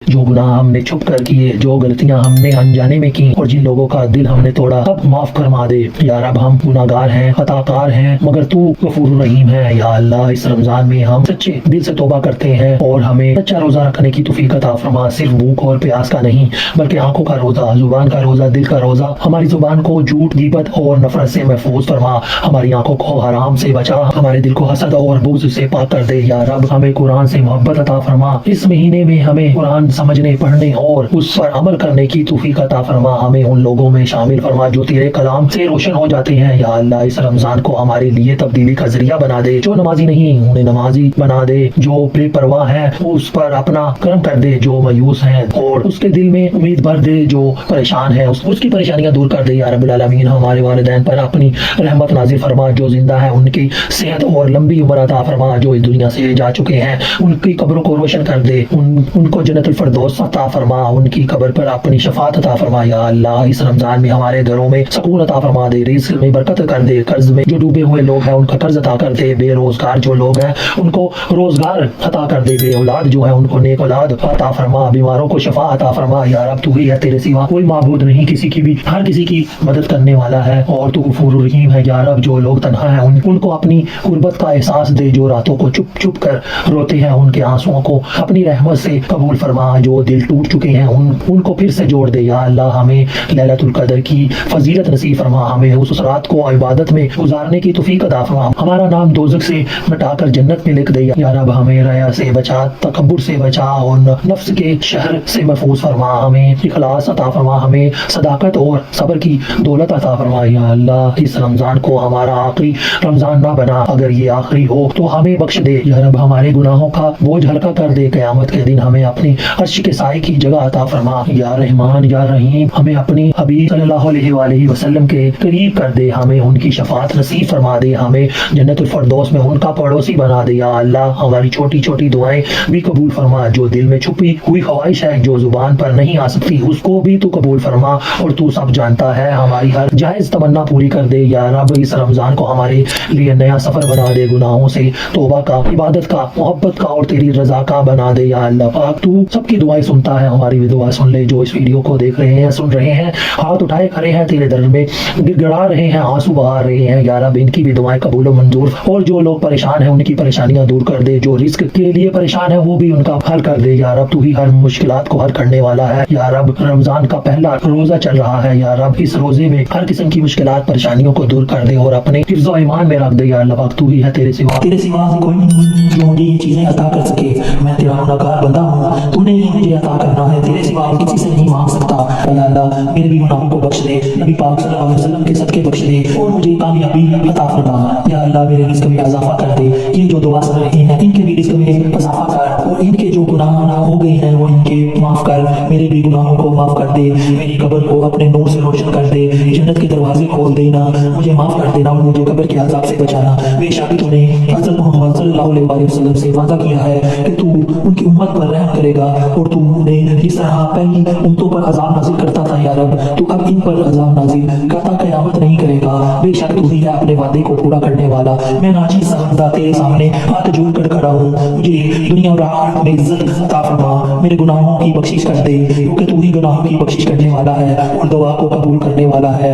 जो गुनाह हमने छुप कर किए, जो गलतियां हमने अनजाने में की और जिन लोगों का दिल हमने तोड़ा, अब माफ फरमा दे या रब। हम गुनाहगार हैं, खताकार हैं, मगर तू गफूर रहीम है या अल्लाह। इस रमजान में हम सच्चे दिल से तौबा करते हैं और हमें सच्चा रोजा रखने की तौफीक अता फरमा। सिर्फ भूख और प्यास का नहीं, बल्कि आंखों का रोजा, जुबान का रोजा, दिल का रोजा। हमारी जुबान को झूठ, गीबत और नफरत से महफूज फरमा। हमारी आंखों को हराम से बचा, हमारे दिल को हसद और बुग़्ज़ से पाक कर दे या रब। हमें कुरान से मोहब्बत अता फरमा। इस महीने में हमें कुरान समझने, पढ़ने और उस पर अमल करने की तौफीक अता फरमा। हमें उन लोगों में शामिल फरमा जो तेरे कलाम से रोशन हो जाते हैं या अल्लाह। इस रमजान को हमारे लिए तब्दीली का जरिया बना दे। जो नमाजी नहीं उन्हें नमाजी बना दे, जो बेपरवाह है उस पर अपना करम कर दे, जो मायूस है और उसके दिल में उम्मीद भर दे, जो परेशान है उसकी परेशानियां दूर कर दे या रब्बुल आलमीन। हमारे वालिदैन पर अपनी रहमत नाजिल फरमा। जो जिंदा है उनकी सेहत और लंबी उम्र अता फरमा। जो इस दुनिया से जा चुके हैं उनकी कब्रों को रोशन कर दे, उनको जन्नतुल फिरदौस अता फरमा। उनकी कब्र पर अपनी शफाअत अता फरमा या अल्लाह। इस रमजान में हमारे घरों में सुकून अता फरमा दे, रिज़्क़ में बरकत कर दे। कर्ज में जो डूबे हुए लोग हैं उनका कर्ज अता कर दे। बेरोजगार जो लोग हैं उनको रोजगार अता कर दे। बे औलाद जो है उनको नेक औलाद अता फरमा। बीमारों को शफा अता फरमा या रब। तू ही है, तेरे सिवा कोई माबूद नहीं किसी की भी। हर किसी की मदद करने वाला है और तू गफूर रहीम है या रब। जो लोग तन्हा हैं उनको अपनी गुर्बत का एहसास दे। जो रातों को चुप चुप कर रोते हैं उनके आंसुओं को अपनी रहमत से कबूल फरमा। जो दिल टूट चुके हैं उनको फिर से जोड़ दे या अल्लाह। हमें लैलतुल कदर की फजीलत नसीब फरमा। हमें उस रात को इबादत में गुजारने की तौफीक अता फरमा। हमारा नाम दोज़ख से मिटाकर जन्नत में लिख दे या रब। हमें रिया से बचा, तकब्बुर से बचा और नफ्स के शहर से महफूज फरमा। हमें इखलास अता फरमा। हमें सदाकत और सब्र की दौलत अता फरमा या अल्लाह। इस रमजान को हमारा आखिरी रमजान ना बना। अगर ये आखिरी हो तो हमें बख्श दे या रब। हमारे गुनाहों का बोझ हल्का कर दे। क़यामत के दिन हमें अपनी अर्श के साए की जगह अता फरमा या रहमान या रहीम। हमें अपनी हबीब सल्लल्लाहु अलैहि वसल्लम के करीब कर दे। हमें उनकी शफाअत नसीब फरमा दे। हमें जन्नतुल फिरदौस में उनका पड़ोसी बना दे या अल्लाह। हमारी छोटी छोटी दुआएं भी कबूल फरमा। जो दिल में छुपी हुई ख्वाहिश है जो जुबान पर नहीं आ सकती उसको भी तू कबूल फरमा और तू सब जानता है। हमारी हर जायज तमन्ना पूरी कर दे या रब। इस रमजान को हमारे लिए नया सफर बना दे। गुनाहों से तौबा का, इबादत का, मोहब्बत का और तेरी रजा का बना दे या अल्लाह पाक। तू सबकी दुआएं सुनता है, हमारी भी दुआ सुन ले। जो इस वीडियो को देख रहे हैं, सुन रहे हैं, हाथ उठाए खड़े हैं तेरे दर में, गिड़गिड़ा रहे हैं, आंसू बहा रहे हैं या रब। इनकी भी दुआएं कबूल व मंजूर। और जो लोग परेशान हैं उनकी परेशानियां दूर कर दे। जो रिस्क के लिए परेशान है वो भी उनका हल कर दे या रब। तू ही हर मुश्किलात को हल करने वाला है या रब। रमजान का पहला रोजा चल रहा है या रब। इस रोजे में हर किस्म की मुश्किलात, परेशानियों को दूर कर दे और अपने हिफ्ज़ व ईमान में रख दे या अल्लाह पाक। तू ही है, तेरे सिवा कोई नहीं जो मुझे ये चीजें अता कर सके। मैं तेरा गुनहगार बंदा हूँ, तूने ही मुझे अता करना है। तेरे सिवा किसी से नहीं मांग सकता या अल्लाह। मेरे भी गुनाहों को बख्श दे, नबी पाक सल्लल्लाहु अलैहि वसल्लम के सदके बख्श दे और मुझे कामयाबी अता फरमा या अल्लाह। मेरे रिज़्क़ में इजाफा कर दे। ये जो दुआ सुन रहे हैं इनके भी रिज़्क़ में इजाफा कर और इनके जो गुनाह हो गए हैं वो इनके माफ कर। मेरे भी गुनाहों को माफ कर दे। मेरी कब्र को अपने नूर से रोशन कर दे। जन्नत के दरवाजे खोल देना, मुझे माफ कर देना और मुझे कब्र के अज़ाब से बचाना। बेशक तूने हज़रत मोहम्मद सल्लल्लाहु अलैहि वसल्लम से वादा किया है कि तू उनकी उम्मत पर रहम करेगा और तू उन्हें जिस तरह पहली उम्मतों पर अज़ाब नाज़िल करता था या रब, तू अब इन पर अज़ाब नाज़िल करता क़यामत नहीं करेगा। बेशक तू ही है अपने वादे को पूरा करने वाला। मैं नाची बंदा तेरे सामने हाथ जोड़ कर खड़ा हूँ। मुझे दुनिया और आखिरत में इज्जत अता फरमा। मेरे गुनाहों की बख्शिश कर दे क्योंकि तू ही गुनाहों की बख्शिश करने वाला है और दुआ को कबूल करने वाला है।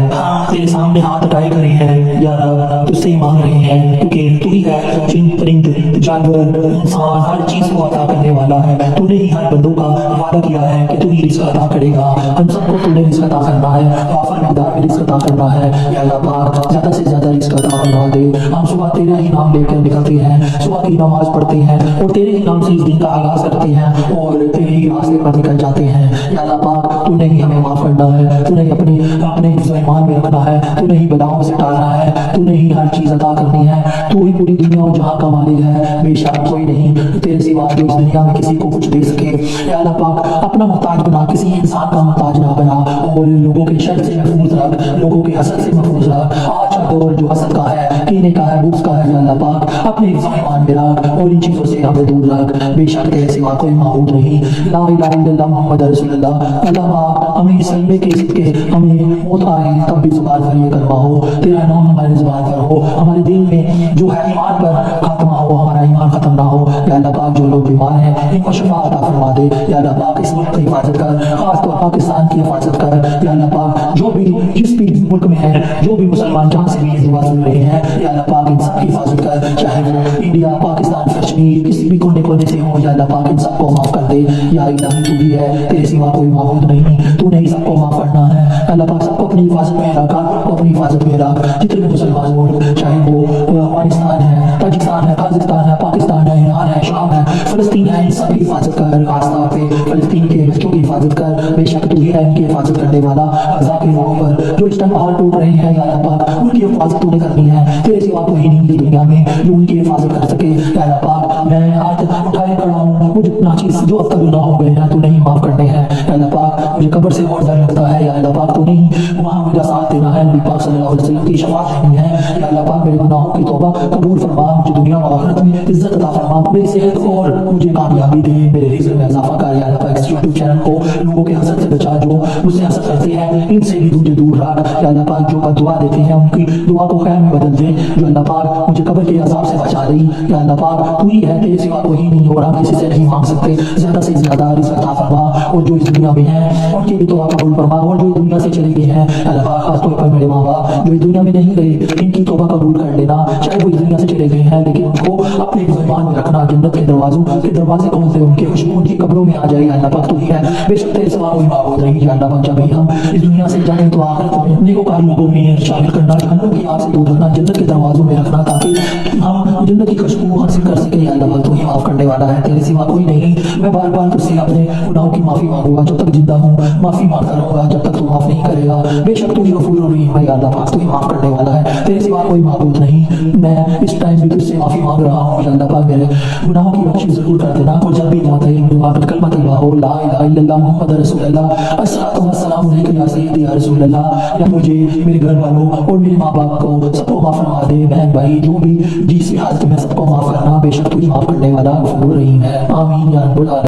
तेरे सामने हाथ उठाए खड़े हैं या रब, तुझसे मांग रहे हैं क्योंकि तू ही है जिन परिंद, जानवर, इंसान हर चीज को अता करने वाला है। तूने ही हर बंदों का वादा किया है कि तू ही रिज़्क़ अता करेगा। हम सबको तूने रिज़्क़ अता करना है, वाफर मिक़दार में रिज़्क़ अता करना है या अल्लाह पाक। ज्यादा से ज्यादा रिज़्क़ अता फरमा दे। हम सुबह तेरा ही नाम लेकर निकलते हैं, सुबह की नमाज पढ़ते हैं और तेरे ही नाम से इस दिन का आगाज करते हैं और तेरे ही रास्ते पर निकल जाते हैं या अल्लाह पाक। तूने ही हमें माफ करना है, तूने ही अपने ईमान में रखना है, तूने ही बलाओं से टालना है, तूने ही हर चीज अता करनी है। तू ही पूरी दुनिया और जहां का मालिक है। बेशक कोई नहीं तेरे सिवा जो इस दुनिया में किसी को कुछ दे सके या अल्लाह पाक। अपना मोहताज बना, किसी इंसान का मोहताज ना बना और लोगों के शर से महफूज रख, लोगों के हसद से महफूज रख। आज का दौर जो हसद का है, कीने का है, बुग़्ज़ का है या अल्लाह पाक, अपने ईमान में रख और इन चीजों से हमें दूर रख। बेशक तेरे सिवा कोई माबूद नहीं। ला इलाहा इल्लल्लाह मुहम्मद रसूलुल्लाह। अल्लाह पाक हमें सलमे के सिद्के, हमें मौत आए तब भी ज़ुबान पर ये कलमा हो, तेरा नाम हमारे ज़ुबान पर हो, हमारे दिल में जो है ईमान पर खात्मा हो, हमारा ईमान खत्म ना हो। یا اللہ پاک جو لوگ بیمار ہیں ان کو شفا عطا فرما دے، یا اللہ پاک اس ملک کی حفاظت کر، خاص طور پاکستان کی حفاظت کر، یا اللہ پاک جو بھی جس بھی ملک میں ہے، جو بھی مسلمان جہاں سے بھی یہ دعا سن رہے ہیں، یا اللہ پاک ان سب کی حفاظت کر، چاہے وہ انڈیا، پاکستان، کشمیر، کسی بھی کونے کونے سے ہوں، یا اللہ پاک ان سب کو معاف کر دے۔ یا الہی تو ہی ہے، تیرے سوا کوئی معبود نہیں، تو نے ہی سب کو معاف کرنا ہے۔ اللہ پاک سب کو اپنی حفاظت میں رکھا، اپنی حفاظت میں رکھ، جتنے مسلمان ملک چاہے وہ افغانستان ہے، تاجکستان ہے، قازقستان ہے، پاکستان ہے، ایران ہے، شام ہے، فلسطین ہے، ان سب کی حفاظت کر، خاص طور پہ فلسطین کے بچوں کی حفاظت کر، بے شک تو ہی ہے ان کی حفاظت کرنے والا۔ غزہ کے لوگوں پر جو اس ٹائم پہاڑ ٹوٹ رہے ہیں، یا اللہ پاک ان کی حفاظت تو نے کرنی ہے، تیرے سوا کوئی نہیں ہے دنیا میں جو ان کی حفاظت کر سکے۔ یا اللہ پاک میں ہاتھ اٹھائے کھڑا ہوں، وہ جتنا چیز جو اب تک گناہ ہو گئے ہیں تو نہیں معاف کرنے ہیں۔ یا اللہ پاک مجھے قبر سے اور ڈر لگتا ہے، یا اللہ پاک تو نہیں وہاں مجھے ساتھ دینا ہے، نبی پاک صلی اللہ علیہ وسلم کی شفاعت دینی ہے۔ یا اللہ پاک میرے گناہوں کی توبہ قبول فرما، مجھے دنیا و آخرت میں عزت عطا فرما، میری صحت اور مجھے کامیابی دے، میرے رزق میں اضافہ کر۔ یا اللہ پاک اس یوٹیوب چینل کو لوگوں کے حسد سے بچا، جو مجھ سے حسد کرتے ہیں ان سے بھی مجھے دور رکھ۔ یا اللہ پاک جو بد دعا دیتے ہیں ان کی دعا کو خیر میں بدل دے، جو اللہ پاک مجھے قبر کے عذاب سے بچا دے۔ یا اللہ پاک تو ہی ہے، تیرے سوا کوئی نہیں، اور ہم کسی سے نہیں مانگ سکتے، زیادہ سے زیادہ رزق عطا فرما، اور جو اس دنیا میں ہیں ان کی بھی توبہ قبول فرما، اور جو اس دنیا سے چلے گئے ہیں اللہ پاک خاص طور پر میرے ماں باپ جو اس دنیا میں نہیں رہے، ان کی توبہ قبول کر لینا، چاہے وہ اس دنیا سے چلے گئے ہیں لیکن ان کو اپنے زبان میں رکھنا، جنت کے دروازوں کے دروازے کھولتے ان کے خوشبو ان کی قبروں میں آ جائے۔ اللہ پاک تو ہی ہے، بے شک تیرے سوا کوئی معبود نہیں۔ یا اللہ پاک جب بھی ہم اس دنیا سے جائیں تو آخرت میں نیکوکار لوگوں میں شامل کرنا، جہنم کی آگ سے دور رکھنا، جنت کے دروازوں میں رکھنا، تاکہ ہم جنت کی خوشبو حاصل کر سکیں۔ یا اللہ پاک تو ہی معاف کرنے والا ہے، تیرے سوا کوئی نہیں۔ میں بار بار تجھ سے اپنے گناہوں کی معافی مانگوں گا، جب تک زندہ ہوں معافی مانگتا رہوں گا، جب تک تو معاف نہیں کرے گا۔ بے شک تو ہی غفور الرحیم ہے، یا اللہ پاک تو ہی معاف کرنے والا ہے، تیرے سوا کوئی معبود نہیں۔ میں اس ٹائم بھی تجھ سے معافی مانگ رہا ہوں، یا اللہ پاک میرے گناہوں کی بخشش ضرور کر دینا، اور جب بھی موت آئے مجھے کلمہ طیبہ ہو، لا الہ الا اللہ محمد رسول اللہ، الصلاۃ والسلام علیک یا سیدی یا رسول اللہ۔ یا مجھے میرے گھر والوں اور میرے ماں باپ کو سب کو معاف فرما دے، بہن بھائی جو بھی جس بھی حالت میں سب کو معاف کرنا، بے شک تو ہی معاف کرنے والا غفور الرحیم ہے۔ آمین یا رب العالمین۔